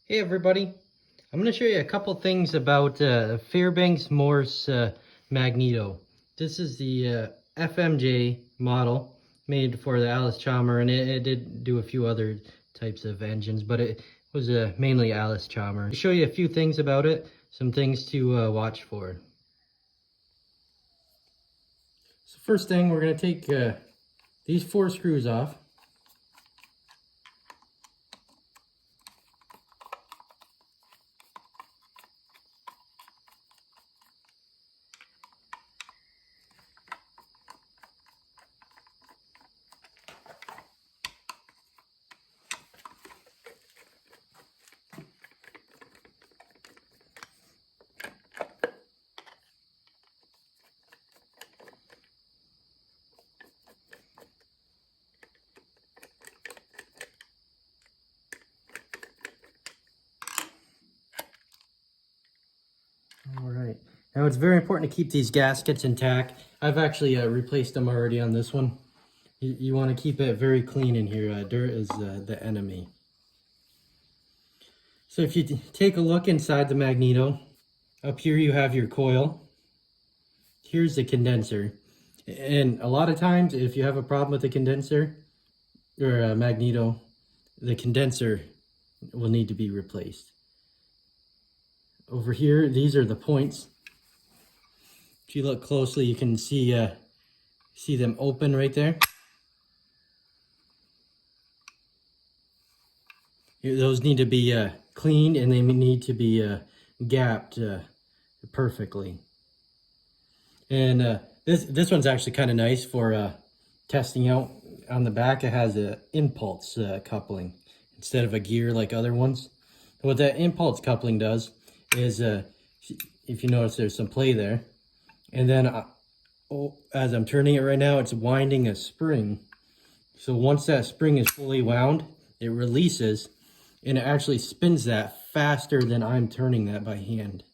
Hey everybody, I'm going to show you a couple things about Fairbanks Morse Magneto. This is the FMJ model made for the Allis Chalmers, and it did do a few other types of engines, but it was mainly Allis Chalmers. I'll show you a few things about it, some things to watch for. So first thing, we're going to take these 4 screws off. All right, now it's very important to keep these gaskets intact. I've actually replaced them already on this one. You want to keep it very clean in here. Dirt is the enemy. So if you take a look inside the Magneto, up here you have your coil. Here's the condenser. And a lot of times if you have a problem with the condenser or a Magneto, the condenser will need to be replaced. Over here, these are the points. If you look closely, you can see them open right there. Those need to be cleaned, and they need to be gapped perfectly. And this one's actually kind of nice for testing out. On the back, it has an impulse coupling instead of a gear like other ones. What that impulse coupling does is, if you notice, there's some play there. And then as I'm turning it right now, it's winding a spring. So once that spring is fully wound, it releases, and it actually spins that faster than I'm turning that by hand.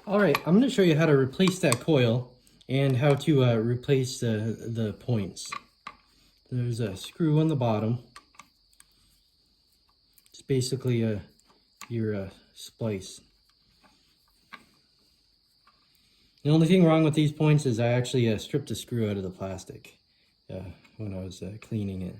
All right, I'm going to show you how to replace that coil and how to replace the points. There's a screw on the bottom. It's basically your splice. The only thing wrong with these points is I actually stripped the screw out of the plastic when I was cleaning it.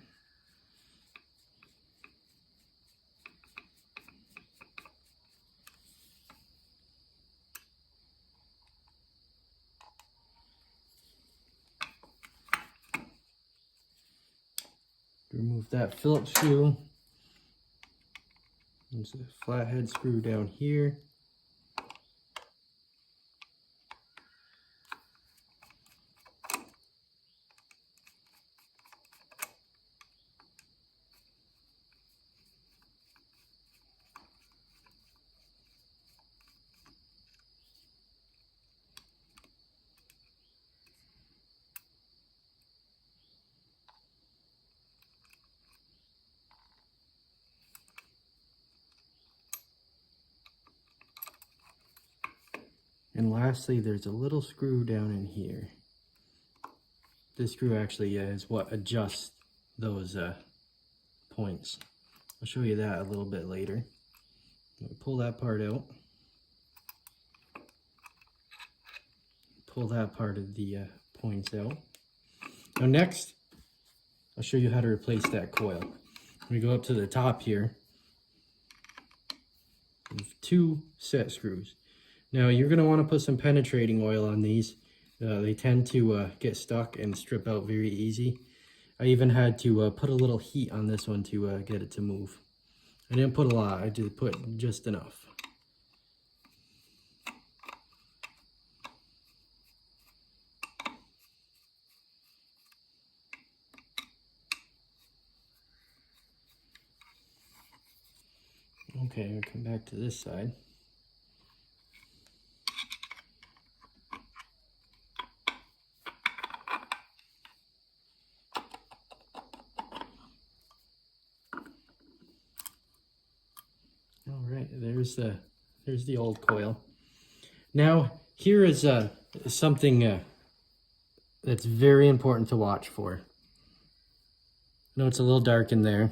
Remove that Phillips screw. There's a flathead screw down here. And lastly, there's a little screw down in here. This screw actually is what adjusts those points. I'll show you that a little bit later. Pull that part out. Pull that part of the points out. Now next, I'll show you how to replace that coil. We go up to the top here. There's 2 set screws. Now you're going to want to put some penetrating oil on these. They tend to get stuck and strip out very easy. I even had to put a little heat on this one to get it to move. I didn't put a lot, I just put just enough. Okay, we'll come back to this side. All right, there's the old coil. Now here is something that's very important to watch for. I know it's a little dark in there,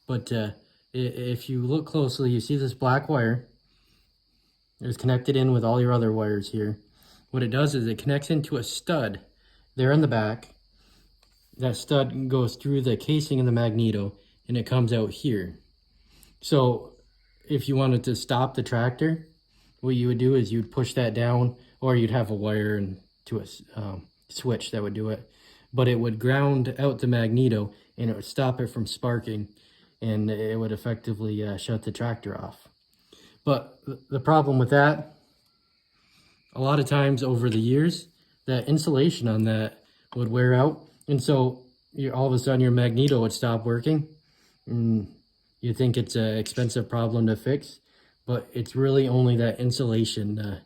but if you look closely, you see this black wire. It's connected in with all your other wires here. What it does is it connects into a stud there in the back. That stud goes through the casing of the magneto and it comes out here. So if you wanted to stop the tractor, what you would do is you'd push that down, or you'd have a wire and to a switch that would do it. But it would ground out the magneto and it would stop it from sparking, and it would effectively shut the tractor off. But the problem with that, a lot of times over the years, that insulation on that would wear out. And so all of a sudden your magneto would stop working. And you think it's an expensive problem to fix, but it's really only that insulation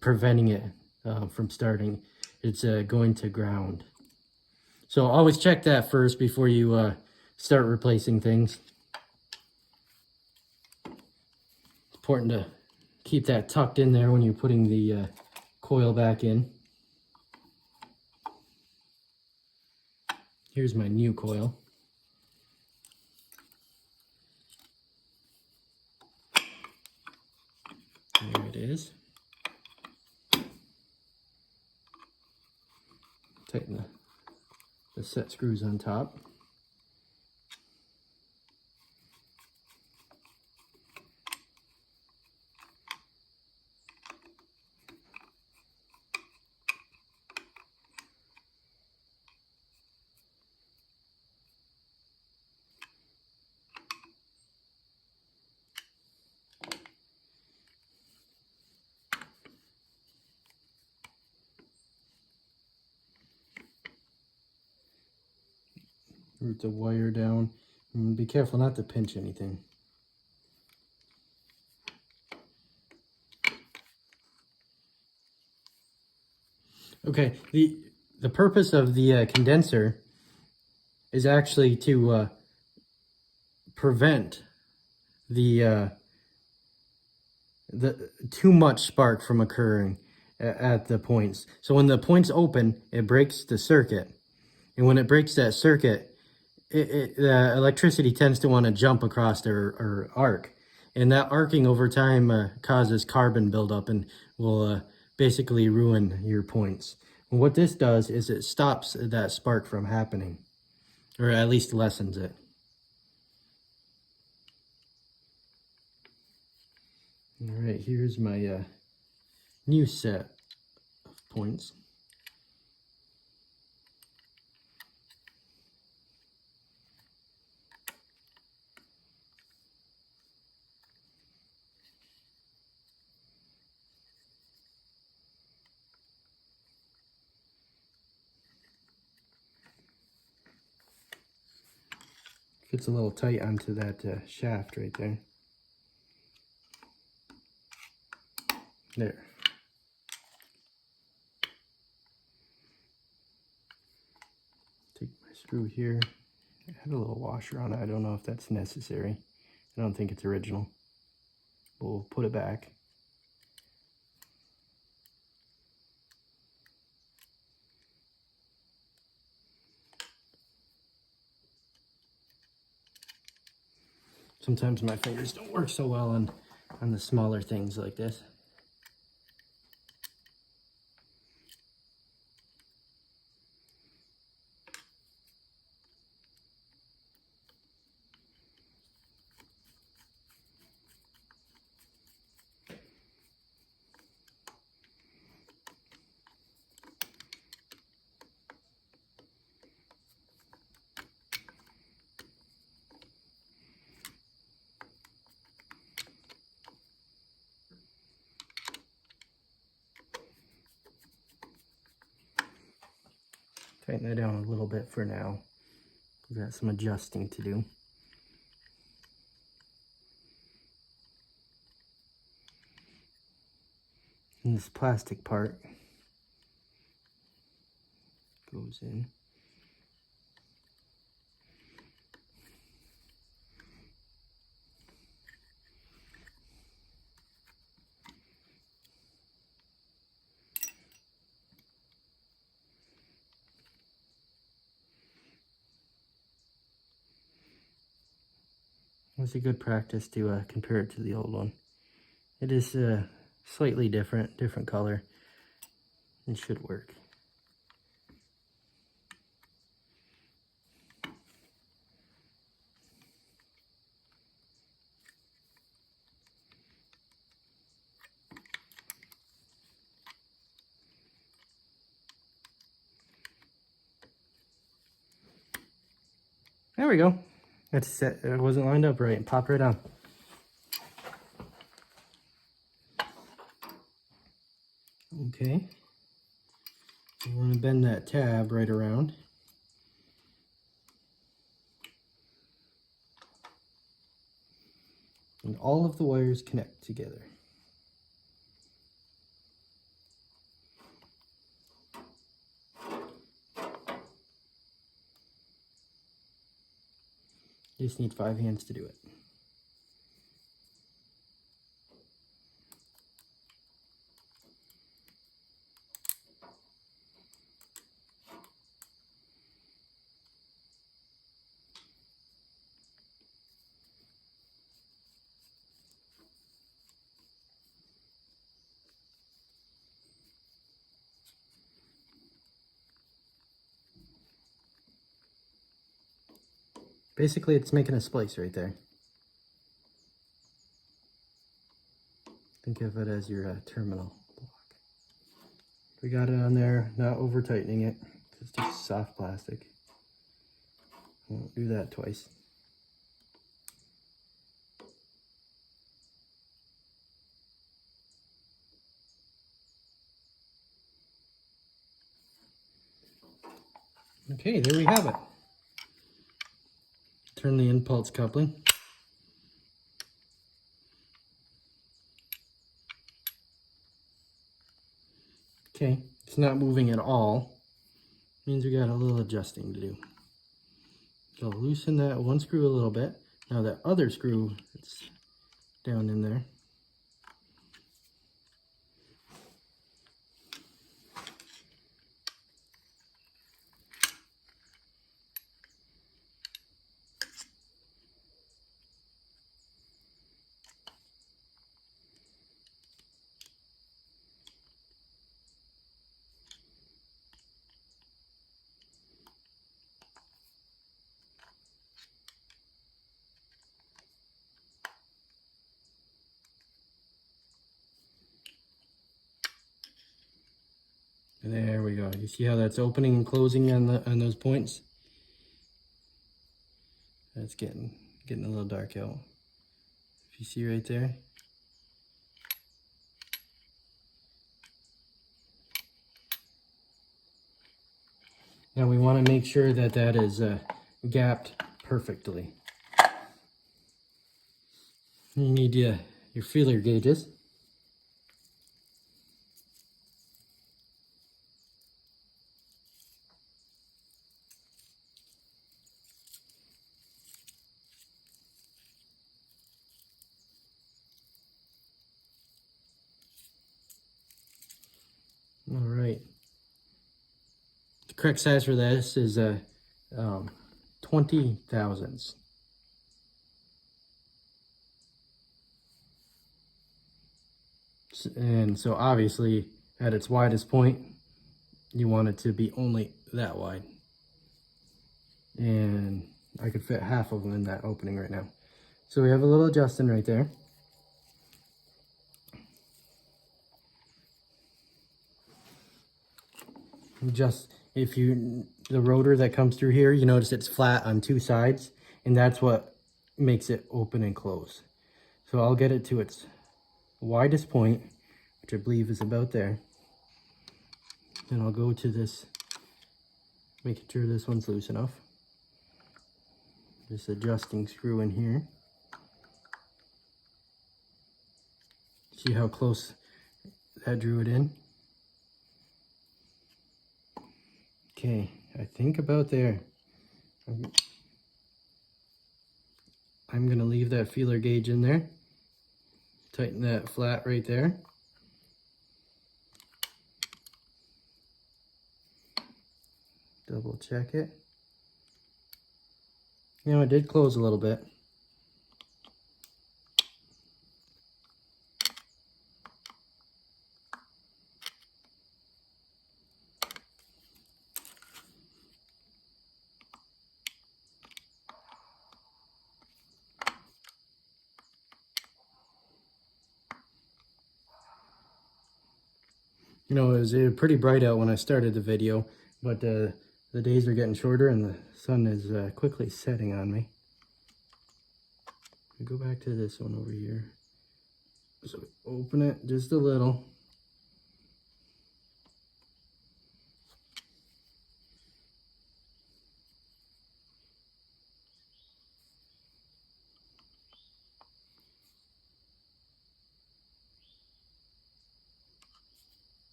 preventing it from starting. It's going to ground. So always check that first before you start replacing things. It's important to keep that tucked in there when you're putting the coil back in. Here's my new coil. There it is. Tighten the set screws on top. Root the wire down, and be careful not to pinch anything. Okay, the purpose of the condenser is actually to prevent the too much spark from occurring at the points. So when the points open, it breaks the circuit, and when it breaks that circuit, the electricity tends to want to jump across or arc, and that arcing over time causes carbon buildup and will basically ruin your points. And what this does is it stops that spark from happening, or at least lessens it. All right, here's my new set of points. Fits a little tight onto that shaft right there. There. Take my screw here. I had a little washer on it. I don't know if that's necessary. I don't think it's original. We'll put it back. Sometimes my fingers don't work so well on the smaller things like this. Tighten that down a little bit for now. We've got some adjusting to do. And this plastic part goes in. It's a good practice to compare it to the old one. It is slightly different color. It should work. There we go. That's set. It wasn't lined up right. Pop right on. Okay. You want to bend that tab right around. And all of the wires connect together. You just need 5 hands to do it. Basically, it's making a splice right there. Think of it as your terminal block. We got it on there, not over tightening it. It's just soft plastic. Won't do that twice. Okay, there we have it. Turn the impulse coupling. Okay, it's not moving at all. Means we got a little adjusting to do. So loosen that one screw a little bit. Now that other screw that's down in there. And there we go. You see how that's opening and closing on those points? That's getting a little dark out. If you see right there. Now we want to make sure that that is gapped perfectly. You need your feeler gauges. All right. The correct size for this is 20 thousandths. And so obviously at its widest point, you want it to be only that wide. And I could fit half of them in that opening right now. So we have a little adjusting right there. Just the rotor that comes through here, you notice it's flat on 2 sides, and that's what makes it open and close. So I'll get it to its widest point, which I believe is about there. And I'll go to this, making sure this one's loose enough. This adjusting screw in here. See how close that drew it in? Okay, I think about there. I'm gonna leave that feeler gauge in there. Tighten that flat right there. Double check it. You know, it did close a little bit. You know, it was pretty bright out when I started the video, but the days are getting shorter and the sun is quickly setting on me. We go back to this one over here. So open it just a little.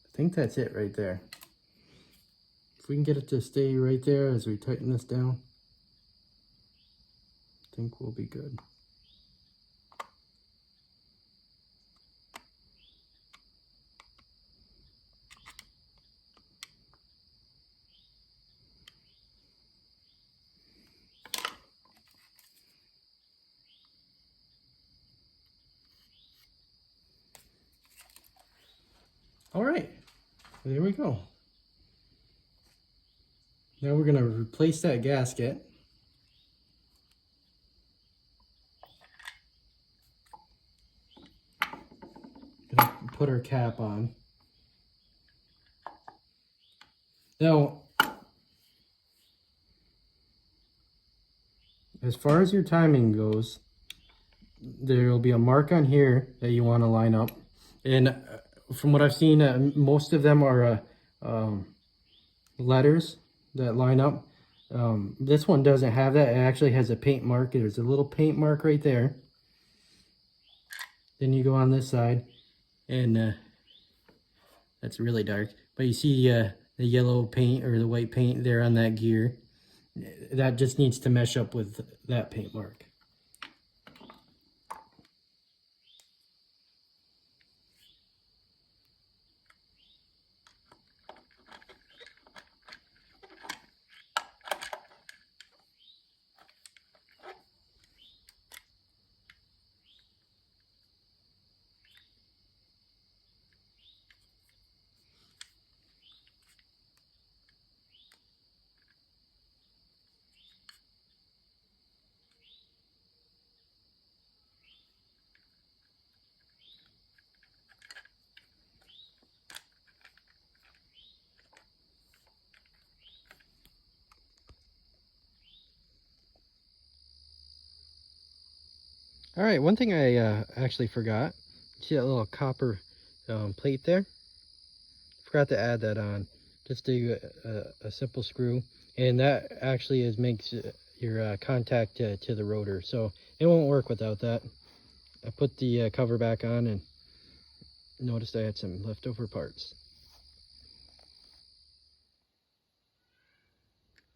I think that's it right there. If we can get it to stay right there as we tighten this down, I think we'll be good. All right, there we go. Now we're gonna replace that gasket. Gonna put our cap on. Now, as far as your timing goes, there will be a mark on here that you want to line up. And from what I've seen, most of them are letters that line up. This one doesn't have that. It actually has a paint mark. There's a little paint mark right there. Then you go on this side, and that's really dark. But you see the yellow paint or the white paint there on that gear. That just needs to mesh up with that paint mark. All right, one thing I actually forgot. See that little copper plate there? Forgot to add that on. Just do a simple screw, and that actually makes your contact to the rotor, so it won't work without that. I put the cover back on and noticed I had some leftover parts.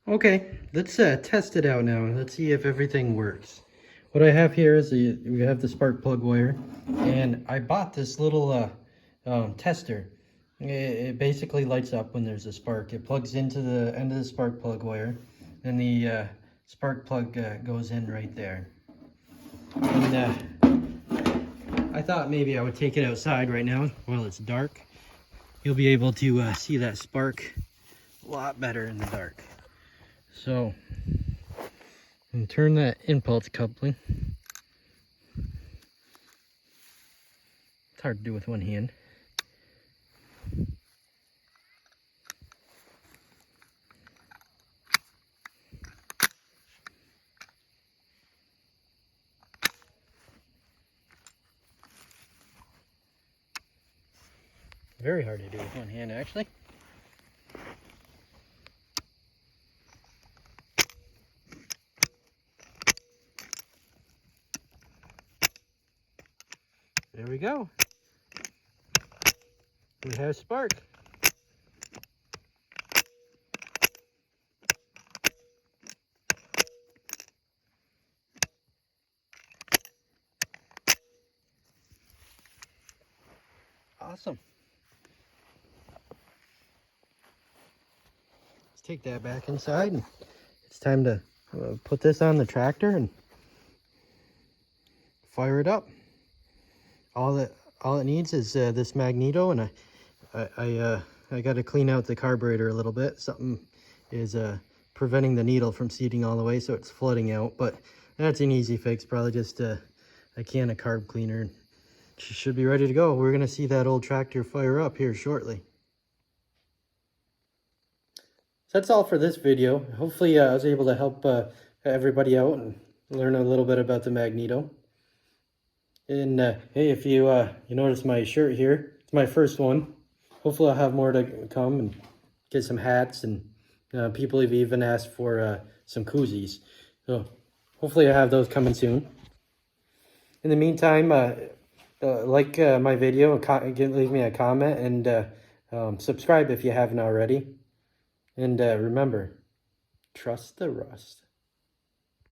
Okay, let's test it out now. Let's see if everything works. What I have here is we have the spark plug wire, and I bought this little tester. It basically lights up when there's a spark. It plugs into the end of the spark plug wire, and the spark plug goes in right there. And I thought maybe I would take it outside right now while it's dark. You'll be able to see that spark a lot better in the dark. So, and turn that impulse coupling. It's hard to do with one hand. Very hard to do with one hand, actually. There we go. We have spark. Awesome. Let's take that back inside, and it's time to put this on the tractor and fire it up. All it needs is this magneto, and I got to clean out the carburetor a little bit. Something is preventing the needle from seating all the way, so it's flooding out. But that's an easy fix, probably just a can of carb cleaner. She should be ready to go. We're going to see that old tractor fire up here shortly. So that's all for this video. Hopefully I was able to help everybody out and learn a little bit about the Magneto. And hey, if you notice my shirt here, it's my first one. Hopefully I'll have more to come and get some hats, and people have even asked for some koozies. So hopefully I have those coming soon. In the meantime, like my video, leave me a comment, and subscribe if you haven't already. And remember, trust the rust.